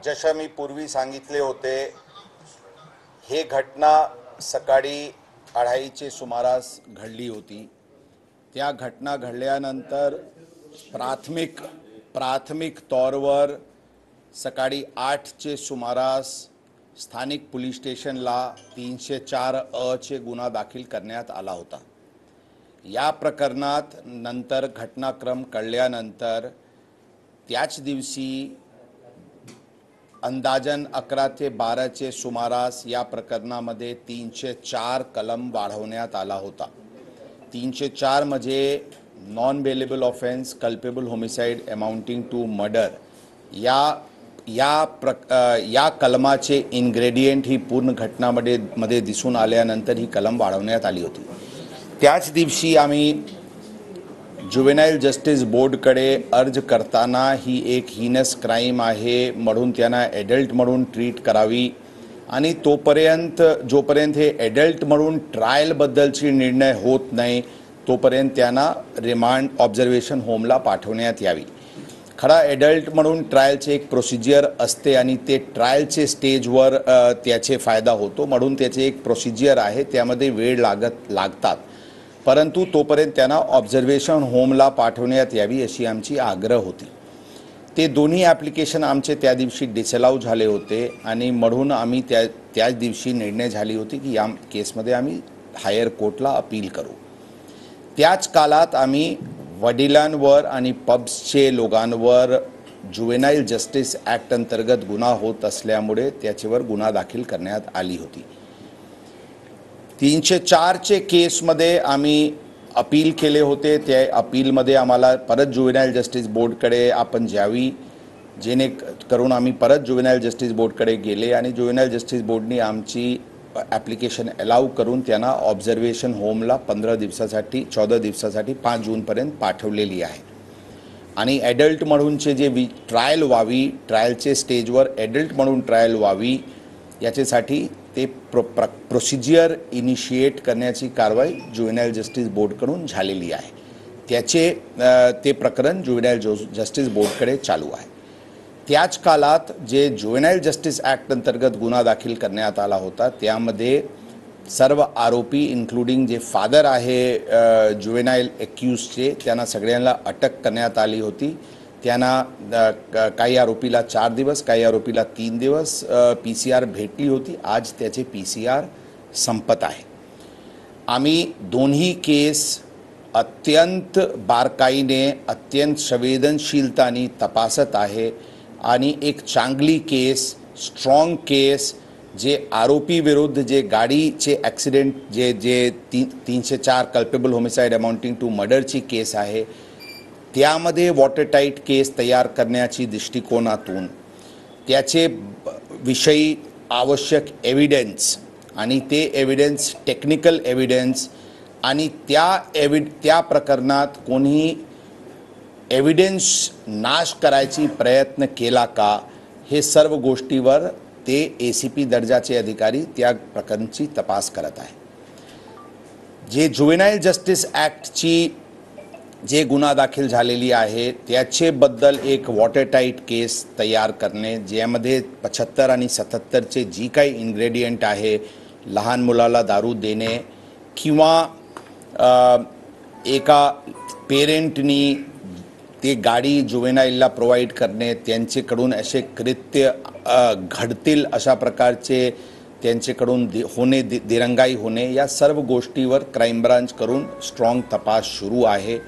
जशा मी पूर्वी सांगितले होते, हे घटना सकाळी 2:30चे सुमारास घडली होती। त्या घटना घडल्यानंतर प्राथमिक तौरवर सकाळी 8चे सुमारास स्थानिक पोलीस स्टेशनला 304 चे गुन्हा दाखल करण्यात आला होता। या प्रकरणात नंतर घटनाक्रम कळल्यानंतर त्याच दिवशी अंदाजन 11 ते 12चे सुमारास या प्रकरणामध्ये 304 कलम वाढवण्यात आला होता। 304 म्हणजे non bailable offence culpable homicide amounting to murder या कलमाचे इन्ग्रेडियंट ही पूर्ण घटनामध्ये दिसून आल्यानंतर ही कलम वाढवण्यात आली होती। त्याच दिवशी आम्ही जुवेनाइल जस्टिस बोर्डकडे अर्ज करताना ही एक हीनस क्राइम आहे म्हणून त्यांना ॲडल्ट म्हणून ट्रीट करावी आणि जोपर्यंत हे ॲडल्ट म्हणून ट्रायलबद्दलची निर्णय होत नाही तोपर्यंत त्यांना रिमांड ऑब्झर्वेशन होमला पाठवण्यात यावी। खरा ॲडल्ट म्हणून ट्रायलचे एक प्रोसिजर असते आणि ते ट्रायलचे स्टेजवर त्याचे फायदा होतो म्हणून त्याचे एक प्रोसिजर आहे, त्यामध्ये वेळ लागतात, परंतु तोपर्यंत त्यांना ऑब्झर्वेशन होमला पाठवण्यात यावी अशी आमची आग्रह होती। ते दोन्ही ॲप्लिकेशन आमचे त्या दिवशी डिसअलाउ झाले होते आणि म्हणून आम्ही त्याच दिवशी निर्णय झाली होती की या केसमध्ये आम्ही हायर कोर्टला अपील करू। त्याच काळात आम्ही वडिलांवर आणि पब्सचे लोकांवर जुवेनाइल जस्टिस ॲक्ट अंतर्गत गुन्हा होत असल्यामुळे त्याच्यावर गुन्हा दाखल करण्यात आली होती। 304चे केसमध्ये आम्ही अपील केले होते। त्या अपीलमध्ये आम्हाला परत जुवेनाइल जस्टिस बोर्डकडे आपण जावी, जेणेकरून आम्ही परत जुवेनाइल जस्टिस बोर्डकडे गेले आणि जुवेनाइल जस्टिस बोर्डने आमची ॲप्लिकेशन अलाउ करून त्यांना ऑब्झर्वेशन होमला 14 दिवसासाठी 5 जूनपर्यंत पाठवलेली आहे। आणि ॲडल्ट म्हणूनचे जे ट्रायलचे स्टेजवर ॲडल्ट म्हणून ट्रायल व्हावी याच्यासाठी ते प्रोसिजर इनिशिएट करण्याची कारवाई जुवेनाइल जस्टिस बोर्डकडून झालेली आहे। ते प्रकरण जुवेनाइल जस्टिस बोर्डकडे चालू आहे। त्याच काळात जे जुवेनाइल जस्टिस ॲक्ट अंतर्गत गुन्हा दाखल करण्यात आला होता त्यामध्ये सर्व आरोपी इन्क्लुडिंग जे फादर आहे जुवेनाइल एक्यूजचे त्यांना सगळ्यांना अटक करण्यात आली होती। त्यांना काही आरोपीला 4 दिवस काही आरोपीला 3 दिवस PCR भेटली होती। आज त्याचे PCR संपत आहे। आम्ही दोन्ही केस अत्यंत बारकाईने अत्यंत संवेदनशीलताने तपासत आहे आणि एक चांगली केस स्ट्रॉंग केस जे आरोपी विरुद्ध जे गाडीचे ॲक्सिडेंट जे 304 कल्पेबल होमिसाइड अमाउंटिंग टू मर्डरची केस आहे त्यामध्ये वॉटरटाईट केस तयार करण्याची दृष्टिकोनातून त्याचे विषयी आवश्यक एव्हिडन्स आणि ते एव्हिडन्स टेक्निकल एव्हिडन्स आणि त्या प्रकरणात कोणी एव्हिडन्स नाश करायची प्रयत्न केला का हे सर्व गोष्टीवर ते ACP दर्जाचे अधिकारी त्या प्रकरणाची तपास करत आहे। जे जुवेनाइल जस्टिस ॲक्टची जे गुन्हा दाखल झालेली आहे त्याच्याबद्दल एक वॉटरटाईट केस तयार करणे ज्यामध्ये 75 आणि 77चे जी काही इन्ग्रेडियंट आहे, लहान मुलाला दारू देणे किंवा एका पेरेंटनी ते गाडी जुवेनाइलला प्रोव्हाइड करणे, त्यांच्याकडून असे कृत्य घडतील अशा प्रकारचे त्यांच्याकडून दिरंगाई होणे, या सर्व गोष्टीवर क्राईम ब्रांच करून स्ट्रॉंग तपास सुरू आहे।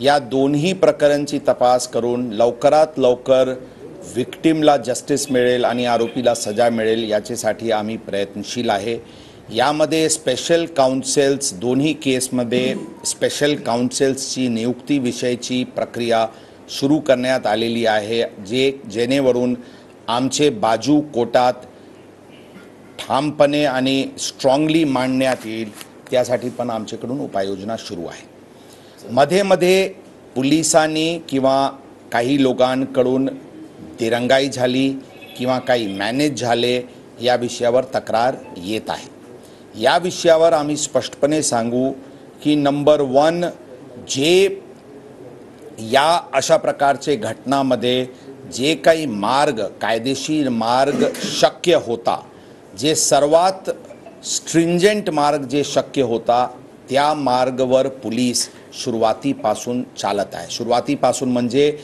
या दोन्ही प्रकरणांची तपास करून लवकरात लवकर विक्टिमला जस्टिस मिळेल आणि आरोपीला सजा मिळेल याच्यासाठी आम्ही प्रयत्नशील आहे। यामध्ये स्पेशल काउन्सिल्स दोन्ही केसमध्ये स्पेशल काउन्सिल्सची नियुक्तीविषयीची प्रक्रिया सुरू करण्यात आलेली आहे, जेणेकरून आमचे बाजू कोर्टात ठामपणे आणि स्ट्रॉंगली मांडण्यात येईल, त्यासाठी पण आमच्याकडून उपाययोजना सुरू आहे। मध्ये पोलिसांनी किंवा काही लोकांकडून दिरंगाई झाली किंवा काही मॅनेज झाले या विषयावर तक्रार येत आहे। या विषयावर आम्ही स्पष्टपणे सांगू की नंबर 1 जे या अशा प्रकारचे घटनामध्ये जे काही मार्ग कायदेशीर मार्ग शक्य होता, जे सर्वात स्ट्रिंजेंट मार्ग जे शक्य होता, त्या मार्गवर पोलीस सुरुवातीपासून चालत आहे. सुरुवातीपासून म्हणजे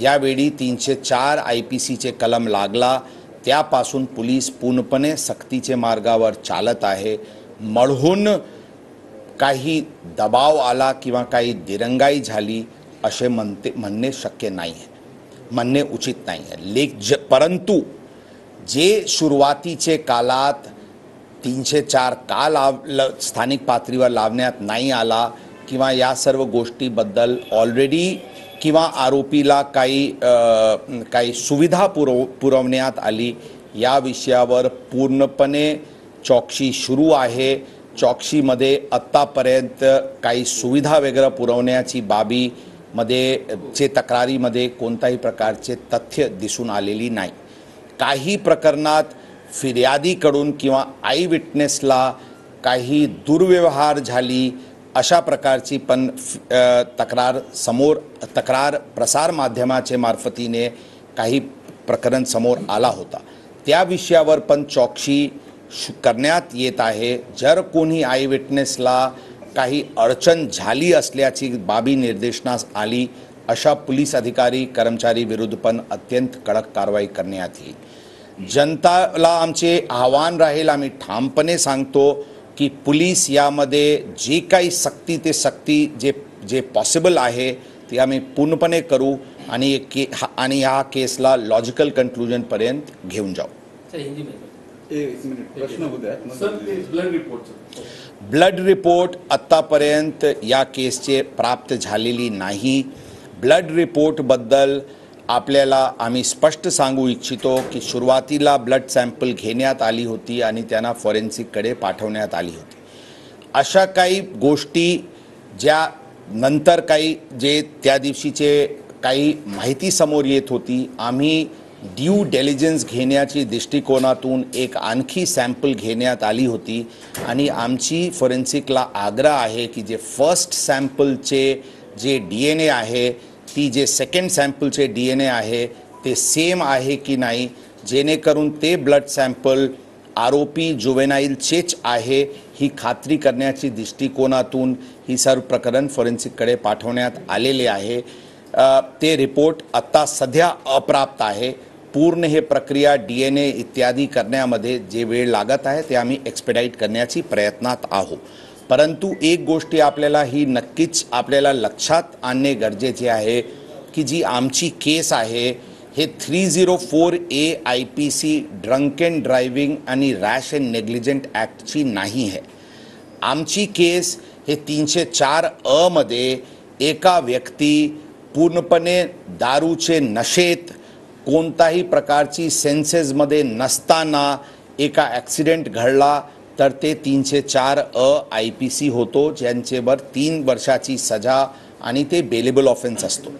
यावेळी 304 IPCचे कलम लागला त्यापासून पोलीस पूर्णपणे सक्तीचे मार्गावर चालत आहे. म्हणून काही दबाव आला किंवा काही दिरंगाई झाली असे म्हणणे शक्य नाही आहे, म्हणणे उचित नाही आहे. परंतु जे सुरुवातीचे काळात 304 का स्थानिक पातळीवर लावण्यात नाही आला किंवा या सर्व गोष्टीबद्दल ऑलरेडी किंवा आरोपीला काही सुविधा पुरवण्यात आली, या विषयावर पूर्णपणे चौकशी सुरू आहे. चौकशीमध्ये आत्तापर्यंत काही सुविधा वगैरे पुरवण्याची बाबीमध्ये तक्रारीमध्ये कोणत्याही प्रकारचे तथ्य दिसून आलेली नाही. काही प्रकरणात फिर्यादीकडून किंवा आय विटनेसला काही दुर्व्यवहार झाली अशा प्रकारची पण तक्रार प्रसार माध्यमाच्या मार्फतीने काही प्रकरण समोर आला होता. त्या विषयावर पण चौकशी करण्यात येत आहे. जर कोणी आय विटनेसला काही अडचण झाली असल्याची बाबी निर्देशनास आली, अशा पोलीस अधिकारी कर्मचारी विरुद्ध पण अत्यंत कडक कारवाई करण्यात येईल. जनताला आमचे आव्हान राहील, आम्ही ठामपणे सांगतो की पोलीस यामध्ये जे काही सक्ती जे पॉसिबल आहे ते आम्ही पूर्णपणे करू आणि ह्या केसला लॉजिकल कन्क्लुजनपर्यंत घेऊन जाऊ. ब्लड रिपोर्ट आत्तापर्यंत या केसचे प्राप्त झालेली नाही. ब्लड रिपोर्टबद्दल आपल्याला आम्ही स्पष्ट सांगू इच्छितो की सुरुवातीला ब्लड सॅम्पल घेण्यात आली होती आणि त्यांना फॉरेन्सिककडे पाठवण्यात आली होती. अशा काही गोष्टी ज्या नंतर जे त्या दिवशीचे काही माहिती समोर येत होती, आम्ही ड्यू डिलिजन्स घेण्याची दृष्टिकोनातून एक आणखी सॅम्पल घेण्यात आली होती आणि आमची फॉरेन्सिकला आग्रह आहे की जे फर्स्ट सॅम्पलचे जे DNA आहे ती जे सेकंड सॅम्पलचे DNA आहे ते सेम आहे की नाही, जेणेकरून ते ब्लड सॅम्पल आरोपी जुवेनाईलचेच आहे ही खात्री करण्याची दृष्टिकोनातून ही सर्व प्रकरण फॉरेन्सिककडे पाठवण्यात आलेले आहे. ते रिपोर्ट आत्ता सध्या अप्राप्त आहे. पूर्ण हे प्रक्रिया DNA इत्यादी करण्यामध्ये जे वेळ लागत आहे ते आम्ही एक्सपेडाईट करण्याची प्रयत्नात आहोत. परंतु एक गोष्टी आपल्याला ही नक्कीच आपल्याला लक्षात आणणे गरजेचे आहे की जी आमची केस आहे हे 304A IPC drunk and driving आणि रॅश अँड नेग्लिजंट ॲक्टची नाही आहे. आमची केस हे 304A मध्ये एका व्यक्ती पूर्णपणे दारूचे नशेत कोणताही प्रकारची सेन्सेसमध्ये नसताना एका ॲक्सिडेंट घडला तर ते 304A IPC होतो, ज्यांच्यावर 3 वर्षाची सजा आणि ते बेलेबल ऑफेन्स असतो.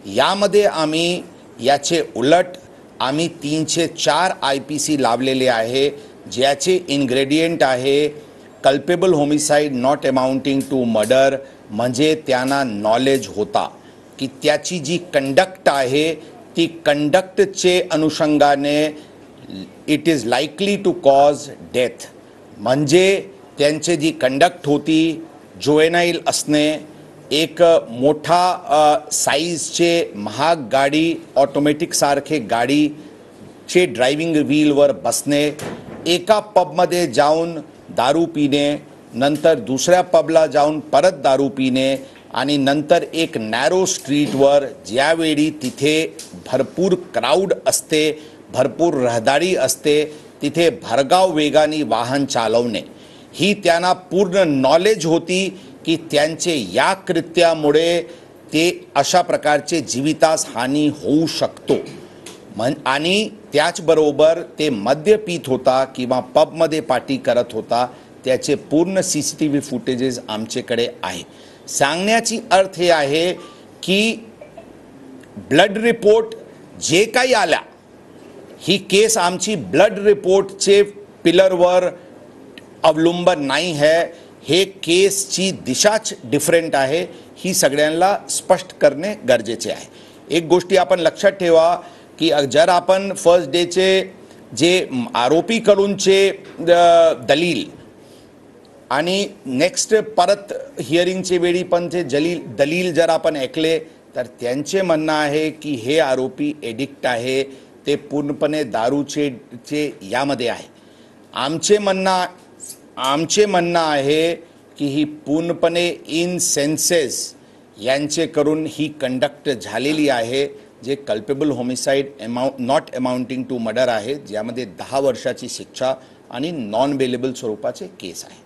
यामध्ये आम्ही याचे उलट आम्ही 304 IPC लावलेले आहे, ज्याचे इन्ग्रेडियंट आहे culpable homicide not amounting to murder, म्हणजे त्यांना नॉलेज होता की त्याची जी कंडक्ट आहे ती कंडक्टचे अनुषंगाने it is likely to cause death, म्हणजे त्यांची जी कंडक्ट होती जुवेनाईल असणे, एक मोठा साईजचे महाग गाडी ऑटोमॅटिक सारखे गाडीचे ड्रायव्हिंग व्हीलवर बसणे, एका पबमध्ये जाऊन दारू पिणे, नंतर दुसऱ्या पबला जाऊन परत दारू पिणे आणि नंतर एक नॅरो स्ट्रीटवर ज्यावेळी तिथे भरपूर क्राऊड असते, भरपूर रहदारी असते, तिथे भरधाव वेगाने वाहन चालवणे, ही त्यांना पूर्ण नॉलेज होती की त्यांचे या कृत्यामुळे ते अशा प्रकारचे जीवितास हानी होऊ शकतो. आणि त्याचबरोबर ते मद्य पीत होता किंवा पबमध्ये पार्टी करत होता, त्याचे पूर्ण CCTV फुटेजेस आमच्याकडे आहे. सांगण्याची अर्थ हे आहे की ब्लड रिपोर्ट जे काही आल्या, ही केस आमची ब्लड रिपोर्टचे पिलरवर अवलंबन नाही आहे, हे केसची दिशाच डिफरंट आहे, ही सगळ्यांना स्पष्ट करणे गरजेचे आहे. एक गोष्टी आपण लक्षात ठेवा की जर आपण फर्स्ट डेचे जे आरोपीकडूनचे दलील आणि नेक्स्ट परत हिअरिंगचे वेळी पण ते दलील जर आपण ऐकले तर त्यांचे म्हणणं आहे की हे आरोपी एडिक्ट आहे, ते पूर्णपणे दारूचे यामध्ये आहे. आमचे म्हणणं आहे की ही पूर्णपणे इन सेन्सेस यांचे करून ही कंडक्ट झालेली आहे, जे culpable homicide not amounting to murder आहे, ज्यामध्ये 10 वर्षाची शिक्षा आणि नॉन बेलेबल स्वरूपाचे केस आहे.